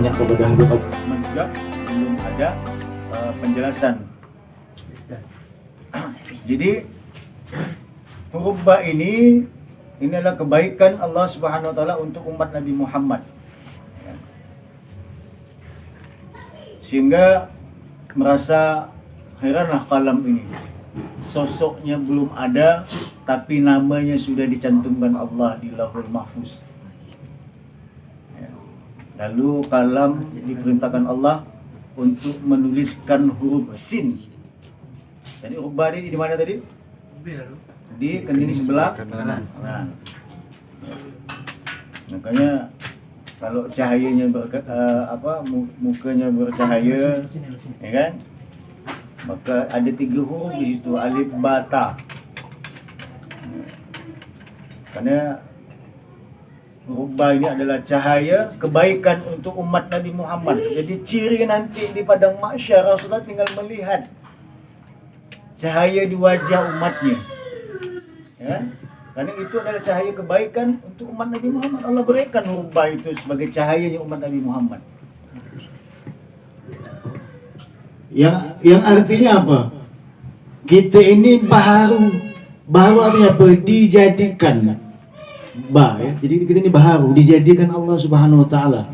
bertanya kepada Habib juga belum ada penjelasan. Jadi huruf ba ini adalah kebaikan Allah Subhanahu wa taala untuk umat Nabi Muhammad. Sehingga merasa heranlah kalam ini. Sosoknya belum ada tapi namanya sudah dicantumkan Allah di Lauhul Mahfuz. Lalu kalam diperintahkan Allah untuk menuliskan huruf sin. Jadi huruf ba di mana tadi? Di kendini sebelah kanan. Makanya kalau cahayanya mukanya bercahaya, ya kan? Maka ada 3 huruf di situ, alif ba ta. Karena huruf ba ini adalah cahaya kebaikan untuk umat Nabi Muhammad. Jadi ciri nanti di padang mahsyar Rasulullah tinggal melihat cahaya di wajah umatnya. Ya? Karena itu adalah cahaya kebaikan untuk umat Nabi Muhammad. Allah berikan huruf ba itu sebagai cahayanya umat Nabi Muhammad. Yang artinya apa? Kita ini baru artinya apa? Dijadikan ba, ya. Jadi kita ini baru dijadikan Allah Subhanahu wa taala.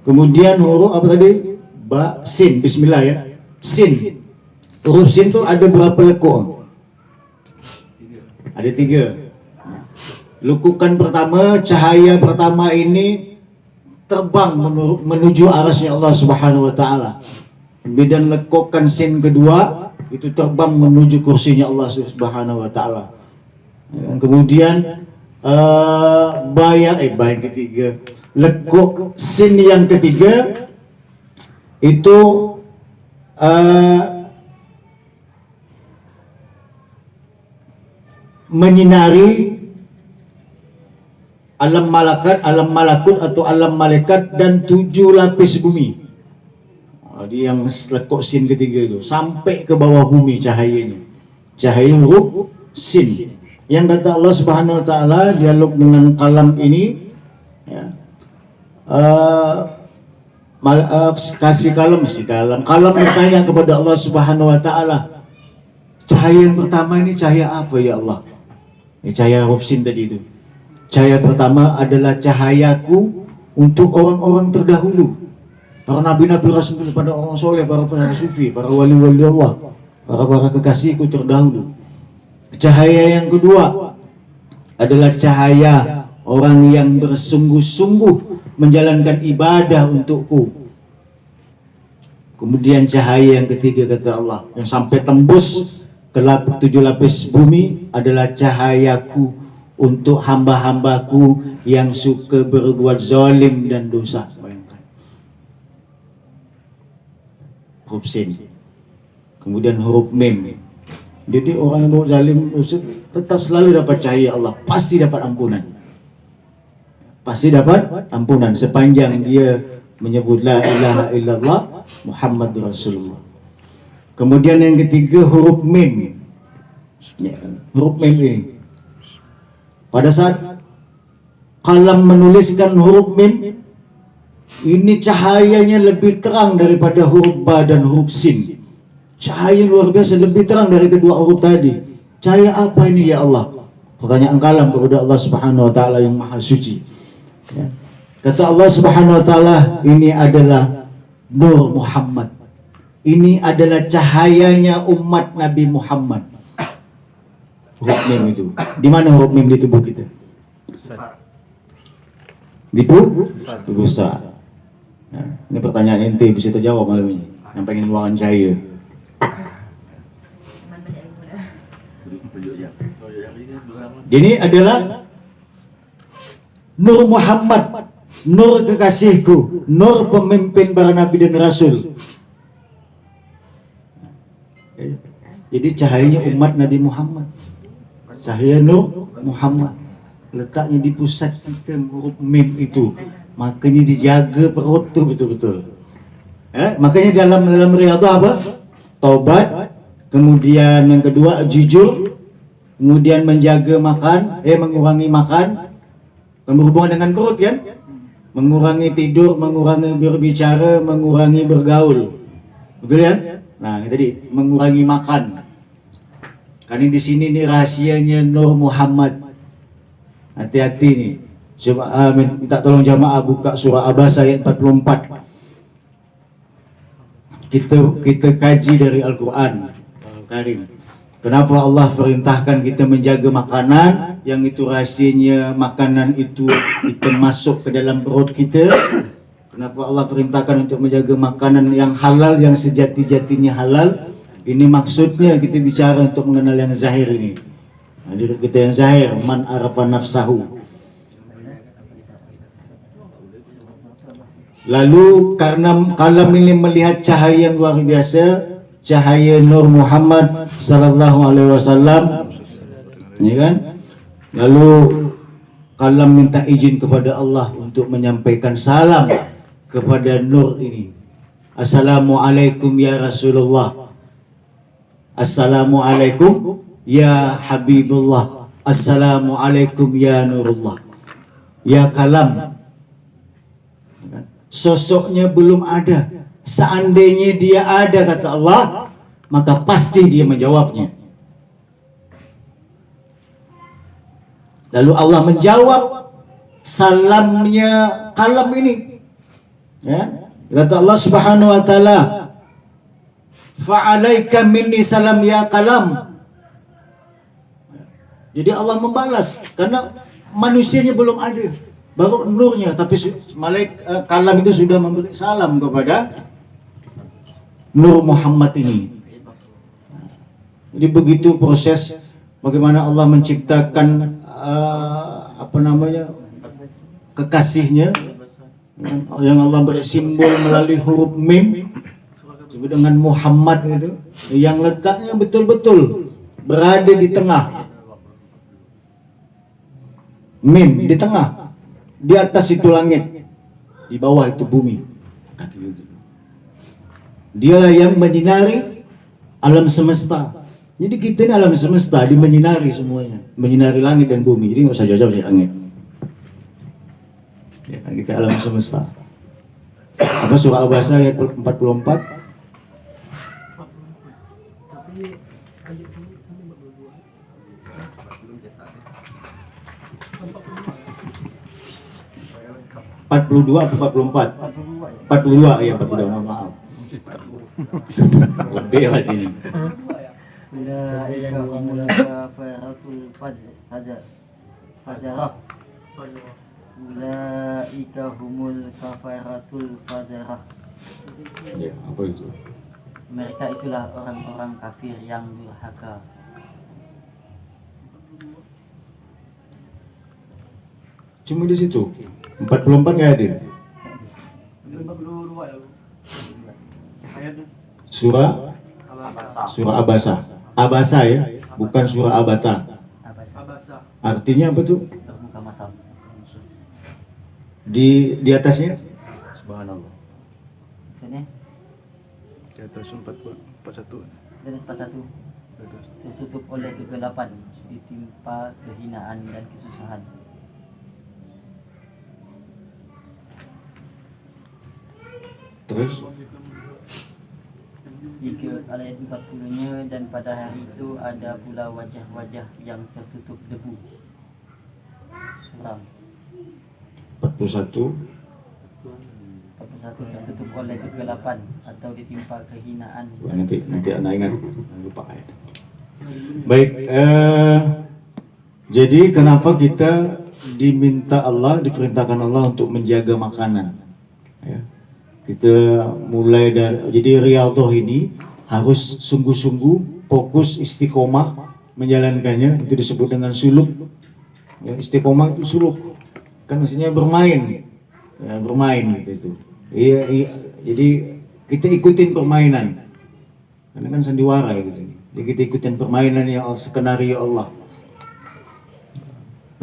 Kemudian huruf apa tadi? Ba, sin, bismillah ya. Sin. Huruf sin itu ada berapa lekuk? Ada 3. Lekukan pertama, cahaya pertama ini terbang menuju arasnya Allah Subhanahu wa taala. Kemudian lekukan sin kedua itu terbang menuju kursinya Allah Subhanahu wa taala. Kemudian ba yang ketiga, lekuk sin yang ketiga itu menyinari alam malakut atau alam malaikat dan 7 lapis bumi. Jadi yang lekuk sin ketiga itu sampai ke bawah bumi cahayanya. Cahaya huruf sin. Yang kata Allah Subhanahu wa taala dialog dengan kalam ini, ya. Kasih kalam. Kalam bertanya kepada Allah Subhanahu wa taala, cahaya yang pertama ini cahaya apa ya Allah? Cahaya huruf sin tadi itu. Cahaya pertama adalah cahayaku untuk orang-orang terdahulu, para nabi-nabi rasul, pada orang soleh, para sufi, para wali-wali Allah, para kekasihku terdahulu. Cahaya yang kedua adalah cahaya orang yang bersungguh-sungguh menjalankan ibadah untukku. Kemudian cahaya yang ketiga kata Allah yang sampai tembus ke 7 lapis bumi adalah cahayaku untuk hamba-hambaku yang suka berbuat zalim dan dosa. Bayangkan. Huruf sin. Kemudian huruf mim. Jadi orang yang berbuat zalim tetap selalu dapat cahaya Allah, pasti dapat ampunan. Pasti dapat ampunan sepanjang dia menyebut la ilaha illallah Muhammad Rasulullah. Kemudian yang ketiga huruf mim. Ya, huruf mim ini. Pada saat kalam menuliskan huruf mim, ini cahayanya lebih terang daripada huruf ba dan huruf sin. Cahaya luar biasa, lebih terang dari kedua huruf tadi. Cahaya apa ini ya Allah? Pertanyaan kalam kepada Allah Subhanahu wa taala yang maha suci. Ya. Kata Allah Subhanahu wa taala, ini adalah Nur Muhammad. Ini adalah cahayanya umat Nabi Muhammad. Huruf mim itu. Di mana huruf mim di tubuh kita? Di tubuh besar. Nah, ini pertanyaan ente bisa terjawab malam ini. Yang pengen luangan cahaya. Ini adalah Nur Muhammad, Nur kekasihku, Nur pemimpin para nabi dan rasul. Jadi cahayanya umat Nabi Muhammad, cahaya Nur Muhammad, letaknya di pusat kita huruf mim itu, makanya dijaga perut tuh betul-betul. Makanya dalam riyadhah apa? Taubat, kemudian yang kedua jujur, kemudian menjaga makan, mengurangi makan, berhubungan dengan perut kan, mengurangi tidur, mengurangi berbicara, mengurangi bergaul, betul ya? Nah tadi mengurangi makan. Karena di sini nih rahasianya Nur Muhammad. Hati-hati nih. Coba minta tolong jamaah buka surah Abasa ayat 44. Kita kaji dari Al-Quran Karim. Kenapa Allah perintahkan kita menjaga makanan, yang itu rahasianya makanan itu masuk ke dalam perut kita. Kenapa Allah perintahkan untuk menjaga makanan yang halal, yang sejati-jatinya halal. Ini maksudnya kita bicara untuk mengenal yang zahir ini. Nah, diri kita yang zahir, man arafa nafsahu. Lalu karena kalam ini melihat cahaya yang luar biasa, cahaya Nur Muhammad sallallahu alaihi wasallam, ya kan? Lalu kalam minta izin kepada Allah untuk menyampaikan salam kepada Nur ini. Assalamualaikum ya Rasulullah. Assalamualaikum ya Habibullah. Assalamualaikum ya Nurullah. Ya kalam. Sosoknya belum ada. Seandainya dia ada, kata Allah, maka pasti dia menjawabnya. Lalu Allah menjawab salamnya kalam ini. Ya, kata Allah Subhanahu wa taala, fa'alaika minni salam ya kalam. Jadi Allah membalas karena manusianya belum ada. Baru nurnya, tapi kalam itu sudah memberi salam kepada Nur Muhammad ini. Jadi begitu proses bagaimana Allah menciptakan kekasihnya, yang Allah beri simbol melalui huruf mim dengan Muhammad itu, yang letaknya betul-betul berada di tengah. Mim di tengah. Di atas itu langit, di bawah itu bumi. Dialah yang menyinari alam semesta. Jadi kita ini alam semesta, menyinari semuanya, menyinari langit dan bumi. Jadi nggak usah jauh-jauh dari langit. Ya, kita alam semesta. Apa surah Abasa ayat 44? Empat 42 atau 44? 42 ya, 42, maaf. Lebih lagi ini. Ulaika humul kafaratul fajarah. Ya, apa itu? Mereka itulah orang-orang kafir yang durhaka. Cuma di situ. 44 nggak ada. Surah Abasa. Abasa ya, bukan surah Abata. Artinya apa tuh? Bermuka masam. Di atasnya? Subhanallah. Sini. Di atas 41. Di atas 41. Tertutup oleh kegelapan, ditimpa kehinaan dan kesusahan. Terus? Jika ayat 40-nya, dan pada hari itu ada pula wajah-wajah yang tertutup debu. Suram. 41. 41 tertutup oleh kegelapan atau ditimpa kehinaan. Nanti anak ingat, lupa ayat. Baik, jadi kenapa kita diperintahkan Allah untuk menjaga makanan? Ya. Kita mulai dari, jadi riyadhah ini harus sungguh-sungguh fokus istiqomah menjalankannya. Itu disebut dengan suluk. Ya, istiqomah itu suluk, kan maksudnya bermain, ya, bermain gitu itu. Iya, jadi kita ikutin permainan, karena kan sandiwara gitu. Jadi kita ikutin permainan yang skenario Allah.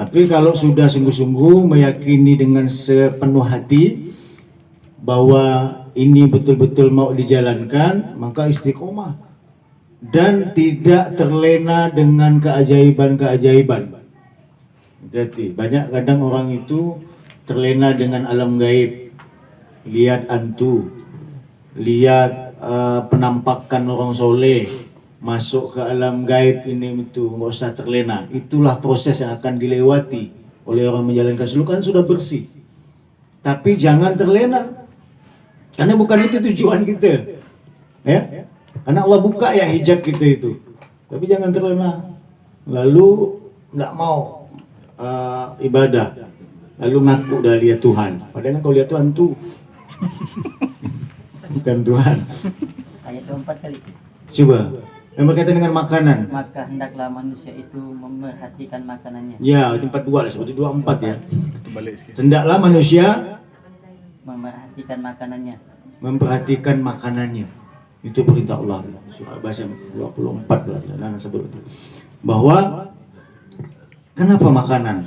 Tapi kalau sudah sungguh-sungguh meyakini dengan sepenuh hati bahwa ini betul-betul mau dijalankan, maka istiqomah dan tidak terlena dengan keajaiban-keajaiban. Hati-hati. Banyak kadang orang itu terlena dengan alam gaib, lihat hantu, lihat penampakan orang soleh, masuk ke alam gaib ini itu, nggak usah terlena. Itulah proses yang akan dilewati oleh orang menjalankan suluk, kan sudah bersih. Tapi jangan terlena, karena bukan itu tujuan kita, ya. Karena Allah buka ya hijab kita itu, tapi jangan terlena. Lalu nggak mau ibadah, lalu ngaku dah lihat Tuhan. Padahal kau lihat Tuhan tuh bukan Tuhan. Ayat 24 kali. Coba yang berkaitan dengan makanan. Maka hendaklah manusia itu memerhatikan makanannya. Ya, itu 42 lah, seperti 24 ya. Kembali sikit. Hendaklah manusia Memerhatikan makanannya. memperhatikan makanannya. Itu perintah Allah. Surah Bahasa 24 berarti. Nah, sebut itu. Bahwa kenapa makanan?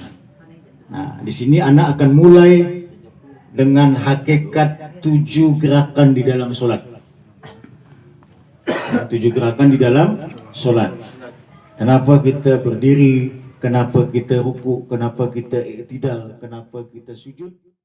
Nah, di sini anak akan mulai dengan hakikat 7 gerakan di dalam sholat. 7 gerakan di dalam sholat. Kenapa kita berdiri? Kenapa kita ruku? Kenapa kita i'tidal? Kenapa kita sujud?